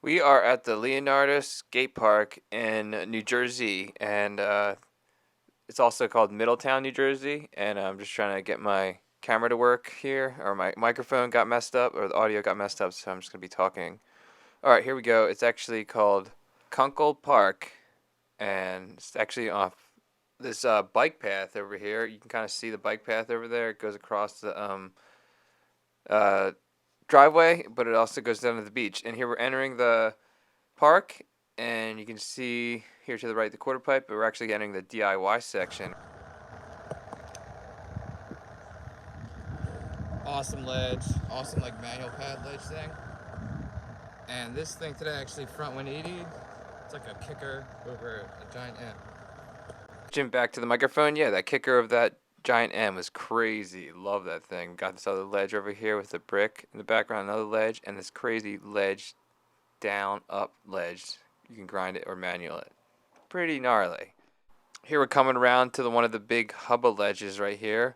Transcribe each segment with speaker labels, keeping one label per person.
Speaker 1: We are at the Leonardo Skatepark in New Jersey, and it's also called Middletown, New Jersey. And I'm just trying to get my camera to work here, or my microphone got messed up, or the audio got messed up, so I'm just gonna be talking. All right, here we go. It's actually called Kunkel Park, and it's actually off this bike path over here. You can kind of see the bike path over there. It goes across the uh, driveway, but it also goes down to the beach. And here we're entering the park, and you can see here to the right the quarter pipe, but we're actually getting the DIY section. Awesome ledge, awesome like manual pad ledge thing. And this thing today actually front 180. It's like a kicker over a giant M. Jim, back to the microphone. Yeah, that kicker of that giant M was crazy. Love that thing. Got this other ledge over here with the brick in the background, another ledge, and this crazy ledge, down, up ledge. You can grind it or manual it. Pretty gnarly. Here we're coming around to one of the big hubba ledges right here.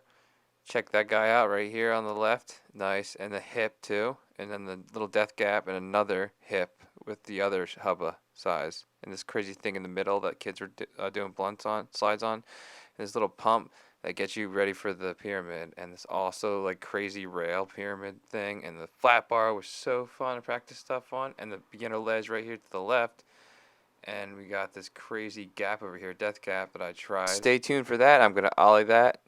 Speaker 1: Check that guy out right here on the left. Nice. And the hip too. And then the little death gap and another hip with the other hubba size. And this crazy thing in the middle that kids are doing blunts on, slides on. And this little pump that gets you ready for the pyramid. And this also like crazy rail pyramid thing. And the flat bar was so fun to practice stuff on. And the beginner ledge right here to the left. And we got this crazy gap over here, death gap, that I tried. Stay tuned for that. I'm going to ollie that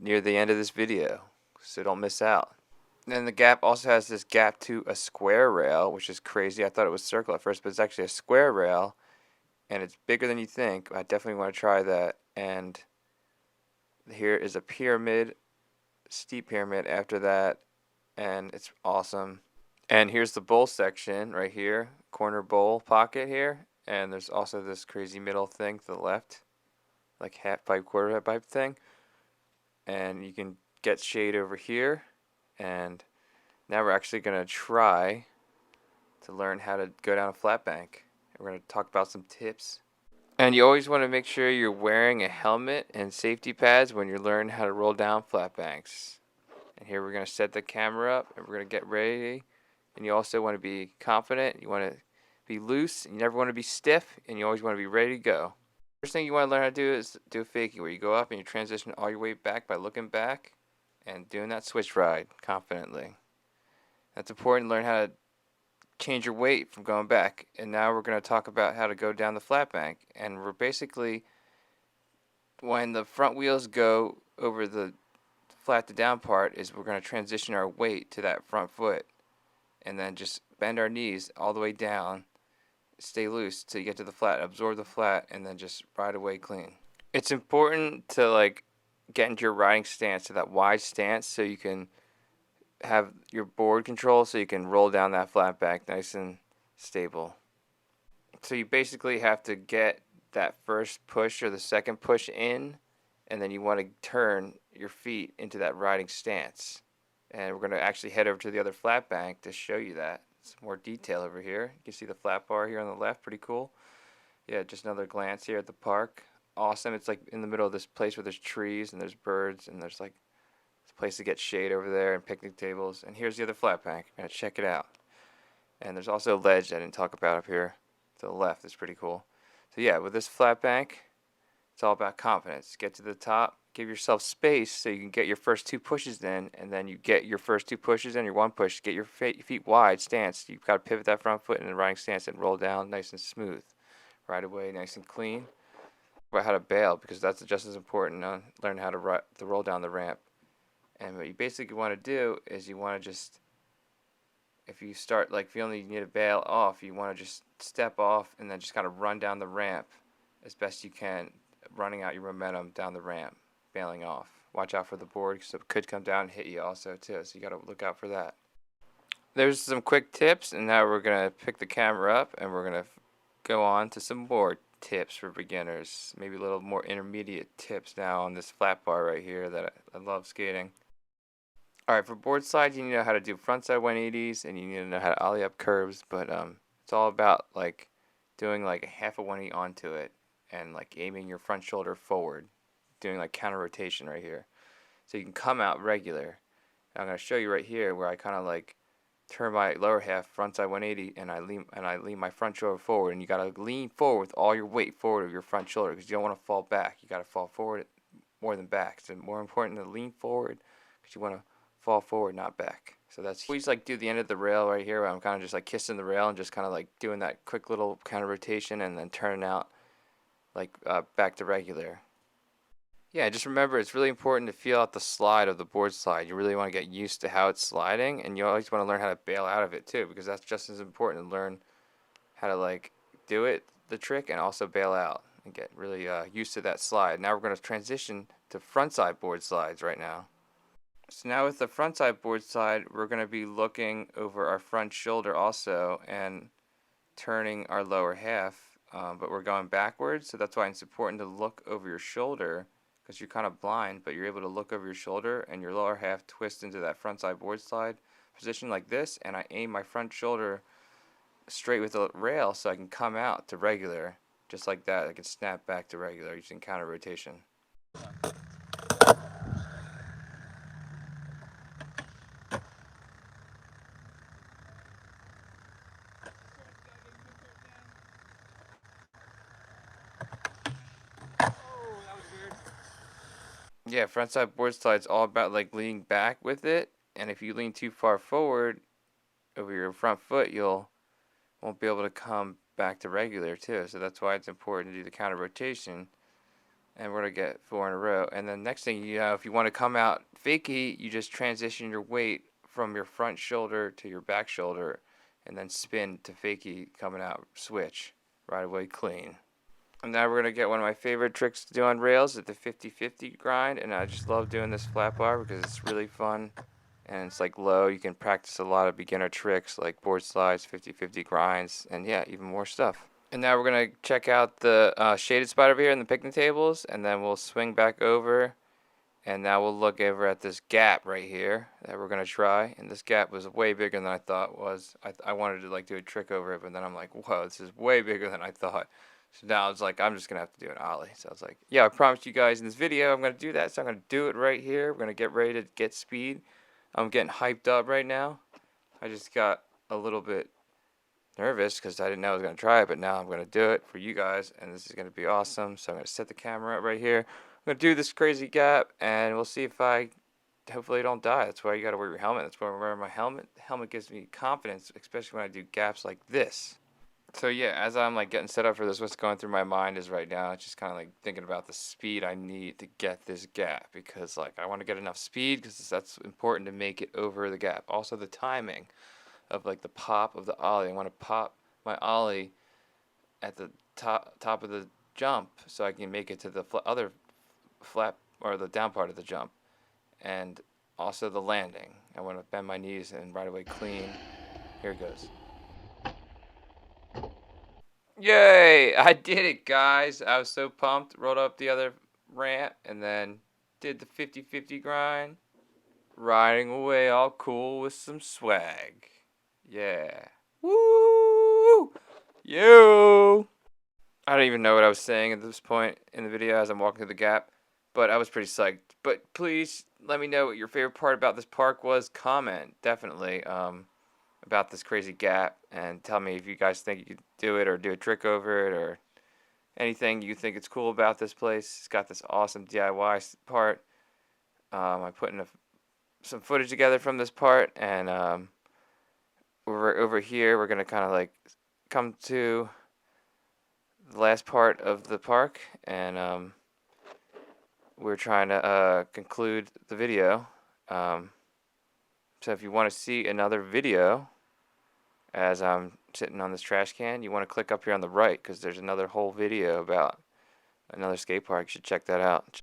Speaker 1: near the end of this video, so don't miss out. And then the gap also has this gap to a square rail, which is crazy. I thought it was circle at first, but it's actually a square rail, and it's bigger than you think. I definitely want to try that. And here is a pyramid, steep pyramid after that, and it's awesome. And here's the bowl section right here, corner bowl pocket here. And there's also this crazy middle thing to the left, like half pipe, quarter pipe thing. And you can get shade over here. And now we're actually going to try to learn how to go down a flat bank. We're going to talk about some tips. And you always want to make sure you're wearing a helmet and safety pads when you're learning how to roll down flat banks. And here we're going to set the camera up, and we're going to get ready. And you also want to be confident. You want to be loose. You never want to be stiff, and you always want to be ready to go. First thing you want to learn how to do is do a fakie, where you go up and you transition all your weight back by looking back and doing that switch ride confidently. That's important to learn how to change your weight from going back. And now we're going to talk about how to go down the flat bank. And we're basically, when the front wheels go over the flat to down part, is we're going to transition our weight to that front foot and then just bend our knees all the way down, stay loose till you get to the flat, absorb the flat, and then just ride away clean. It's important to like get into your riding stance, to that wide stance, so you can have your board control, so you can roll down that flat back nice and stable. So you basically have to get that first push or the second push in, and then you want to turn your feet into that riding stance. And we're going to actually head over to the other flat bank to show you that. Some more detail over here. You can see the flat bar here on the left, pretty cool. Yeah, just another glance here at the park. Awesome. It's like in the middle of this place where there's trees and there's birds and there's like a place to get shade over there and picnic tables. And here's the other flat bank. I'm going to check it out. And there's also a ledge I didn't talk about up here to the left. It's pretty cool. So yeah, with this flat bank, it's all about confidence. Get to the top, give yourself space so you can get your first two pushes in, and then you get your first two pushes in, your one push, get your feet wide stance. You've got to pivot that front foot in the riding stance and roll down nice and smooth. Right away, nice and clean. About how to bail, because that's just as important. Learn how to roll down the ramp. And what you basically want to do is you want to just, if you start like feeling you need to bail off, you want to just step off and then just kind of run down the ramp as best you can, running out your momentum down the ramp, bailing off. Watch out for the board, because it could come down and hit you also too, so you got to look out for that. There's some quick tips, and now we're going to pick the camera up and we're going to go on to some more tips for beginners, maybe a little more intermediate tips now on this flat bar right here that I love skating. Alright, for board slide, you need to know how to do frontside 180s, and you need to know how to ollie up curves, but it's all about like doing like a half a 180 onto it and like aiming your front shoulder forward, doing like counter rotation right here. So you can come out regular. I'm going to show you right here where I kind of like turn my lower half frontside 180, and I lean my front shoulder forward. And you gotta lean forward with all your weight forward of your front shoulder, because you don't want to fall back. You gotta fall forward more than back. It's more important to lean forward, because you want to fall forward, not back. So that's always like do the end of the rail right here, where I'm kind of just like kissing the rail and just kind of like doing that quick little kind of rotation, and then turning out like back to regular. Yeah, just remember it's really important to feel out the slide of the board slide. You really want to get used to how it's sliding, and you always want to learn how to bail out of it too, because that's just as important to learn how to like do it, the trick, and also bail out and get really used to that slide. Now we're going to transition to frontside board slides right now. So now with the frontside board slide, we're going to be looking over our front shoulder also and turning our lower half, but we're going backwards, so that's why it's important to look over your shoulder, because you're kind of blind, but you're able to look over your shoulder, and your lower half twists into that frontside board slide position like this, and I aim my front shoulder straight with the rail so I can come out to regular, just like that. I can snap back to regular using counter rotation. Yeah, frontside board slide's all about like leaning back with it, and if you lean too far forward over your front foot, won't be able to come back to regular too. So that's why it's important to do the counter rotation. And we're gonna get 4 in a row. And then next thing you know, if you want to come out fakie, you just transition your weight from your front shoulder to your back shoulder, and then spin to fakie coming out switch right away clean. And now we're gonna get one of my favorite tricks to do on rails at the 50-50 grind, and I just love doing this flat bar because it's really fun. And it's like low. You can practice a lot of beginner tricks like board slides, 50-50 grinds, and yeah, even more stuff. And now we're going to check out the shaded spot over here in the picnic tables, and then we'll swing back over, and now we'll look over at this gap right here that we're going to try. And this gap was way bigger than I thought it was. I wanted to like do a trick over it, but then I'm like, whoa, this is way bigger than I thought. So now it's like, I'm just going to have to do an ollie. So I was like, yeah, I promised you guys in this video I'm going to do that, so I'm going to do it right here. We're going to get ready to get speed. I'm getting hyped up right now. I just got a little bit nervous because I didn't know I was going to try it, but now I'm going to do it for you guys, and this is going to be awesome. So I'm going to set the camera up right here. I'm going to do this crazy gap, and we'll see if I hopefully don't die. That's why you got to wear your helmet. That's why I wear my helmet. The helmet gives me confidence, especially when I do gaps like this. So yeah, as I'm like getting set up for this, what's going through my mind is right now just kind of like thinking about the speed I need to get this gap, because like I want to get enough speed because that's important to make it over the gap. Also the timing of like the pop of the ollie. I want to pop my ollie at the top of the jump so I can make it to the other flat or the down part of the jump, and also the landing. I want to bend my knees and right away clean. Here it goes. Yay! I did it, guys. I was so pumped. Rolled up the other ramp and then did the 50-50 grind. Riding away all cool with some swag. Yeah. Woo! Yo! I don't even know what I was saying at this point in the video as I'm walking through the gap, but I was pretty psyched. But please let me know what your favorite part about this park was. Comment, definitely. About this crazy gap, and tell me if you guys think you could do it or do a trick over it or anything you think it's cool about this place. It's got this awesome DIY part. I put in some footage together from this part, and over here we're gonna kind of like come to the last part of the park, and we're trying to conclude the video. So if you want to see another video as I'm sitting on this trash can, you want to click up here on the right, because there's another whole video about another skate park. You should check that out.